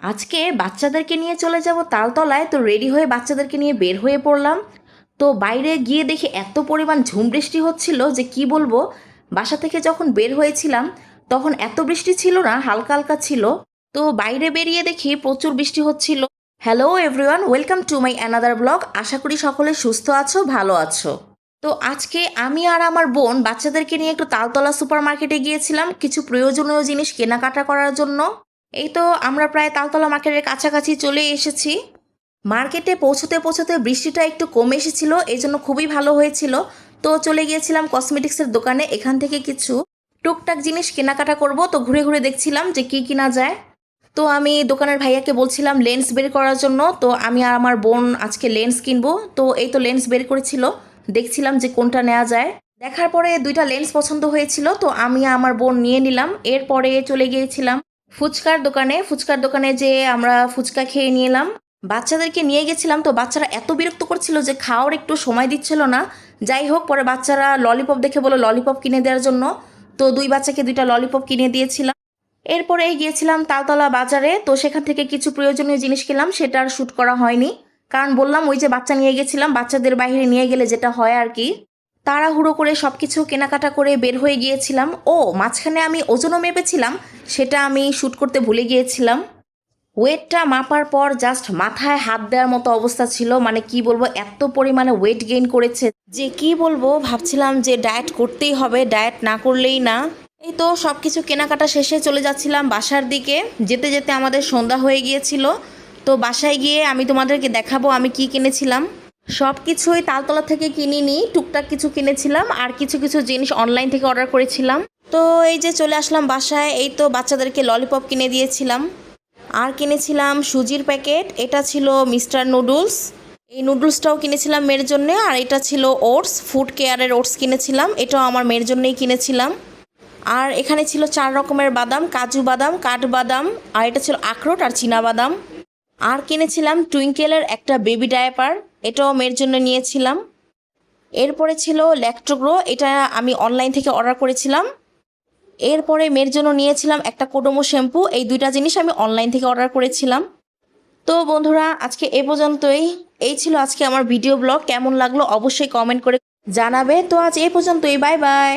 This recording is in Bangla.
আজকে বাচ্চাদেরকে নিয়ে চলে যাব তালতলায়, তো রেডি হয়ে বাচ্চাদেরকে নিয়ে বের হয়ে পড়লাম। তো বাইরে গিয়ে দেখি এত পরিমাণ ঝুম বৃষ্টি হচ্ছিল যে কি বলবো। বাসা থেকে যখন বের হয়েছিলাম তখন এত বৃষ্টি ছিল না, হালকা হালকা ছিল। তো বাইরে বেরিয়ে দেখি প্রচুর বৃষ্টি হচ্ছিল। Hello everyone, welcome to my another blog. আশা করি সকলে সুস্থ আছো, ভালো আছো। তো আজকে আমি আর আমার বোন বাচ্চাদেরকে নিয়ে একটু তালতলা সুপার মার্কেটে গিয়েছিলাম কিছু প্রয়োজনীয় জিনিস কেনাকাটা করার জন্য। এই তো আমরা প্রায় তালতলা মার্কেটের কাছাকাছি চলে এসেছি। মার্কেটে পৌঁছতে পৌঁছতে বৃষ্টিটা একটু কমে এসেছিল, এই জন্য খুবই ভালো হয়েছিল। তো চলে গিয়েছিলাম কসমেটিক্সের দোকানে, এখান থেকে কিছু টুকটাক জিনিস কেনাকাটা করব। তো ঘুরে ঘুরে দেখছিলাম যে কি কিনা যায়। তো আমি দোকানের ভাইয়াকে বলছিলাম লেন্স বের করার জন্য। তো আমি আর আমার বোন আজকে লেন্স কিনবো। তো এই তো লেন্স বের করেছিল, দেখছিলাম যে কোনটা নেওয়া যায়। দেখার পরে দুইটা লেন্স পছন্দ হয়েছিল, তো আমি আর আমার বোন নিয়ে নিলাম। এরপরে চলে গিয়েছিলাম ফুচকার দোকানে যে আমরা ফুচকা খেয়ে নিলাম। বাচ্চাদেরকে নিয়ে গেছিলাম, তো বাচ্চারা এত বিরক্ত করছিল যে খাওয়ার একটু সময় দিচ্ছিল না। যাই হোক, পরে বাচ্চারা ললিপপ দেখে বলো ললিপপ কিনে দেওয়ার জন্য। তো দুই বাচ্চাকে দুইটা ললিপপ কিনে দিয়েছিলাম। এরপরে গিয়েছিলাম তালতলা বাজারে, তো সেখান থেকে কিছু প্রয়োজনীয় জিনিস কিনলাম, সেটা আর শ্যুট করা হয়নি। কারণ বললাম ওই যে বাচ্চা নিয়ে গেছিলাম, বাচ্চাদের বাইরে নিয়ে গেলে যেটা হয় আর কি, তাড়াহুড়ো করে সব কিছু কেনাকাটা করে বের হয়ে গিয়েছিলাম। ও মাঝখানে আমি ওজনও মেপেছিলাম, সেটা আমি শ্যুট করতে ভুলে গিয়েছিলাম। ওয়েটটা মাপার পর জাস্ট মাথায় হাত দেওয়ার মতো অবস্থা ছিল, মানে কি বলবো, এত পরিমাণে ওয়েট গেইন করেছে যে কি বলবো। ভাবছিলাম যে ডায়েট করতেই হবে, ডায়েট না করলেই না। এই তো সব কিছু কেনাকাটা শেষে চলে যাচ্ছিলাম বাসার দিকে। যেতে যেতে আমাদের সন্ধ্যা হয়ে গিয়েছিল। তো বাসায় গিয়ে আমি তোমাদেরকে দেখাবো আমি কি কিনেছিলাম। সব কিছুই তালতলা থেকে কিনিনি, টুকটাক কিছু কিনেছিলাম আর কিছু কিছু জিনিস অনলাইন থেকে অর্ডার করেছিলাম। তো এই যে চলে আসলাম বাসায়। এই তো বাচ্চাদেরকে ললিপপ কিনে দিয়েছিলাম। আর কিনেছিলাম সুজির প্যাকেট, এটা ছিল মিস্টার নুডলস। এই নুডলসটাও কিনেছিলাম মেয়ের জন্যে। আর এটা ছিল ওটস, ফুড কেয়ারের ওটস কিনেছিলাম, এটাও আমার মেয়ের জন্যই কিনেছিলাম। আর এখানে ছিল 4 রকমের বাদাম, কাজু বাদাম, কাঠবাদাম, আর এটা ছিল আখরোট আর চীনা বাদাম। আর কিনেছিলাম টুইঙ্কেলের একটা বেবি ডায়াপার, এটাও মেয়ের জন্য নিয়েছিলাম। এরপরে ছিল ল্যাক্টোগ্রো, এটা আমি অনলাইন থেকে অর্ডার করেছিলাম। এরপরে মেয়ের জন্য নিয়েছিলাম একটা কোডোমো শ্যাম্পু, এই দুইটা জিনিস আমি অনলাইন থেকে অর্ডার করেছিলাম। তো বন্ধুরা আজকে এ পর্যন্তই। এই ছিল আজকে আমার ভিডিও ব্লগ। কেমন লাগলো অবশ্যই কমেন্ট করে জানাবে। তো আজ এ পর্যন্তই, বাই বাই।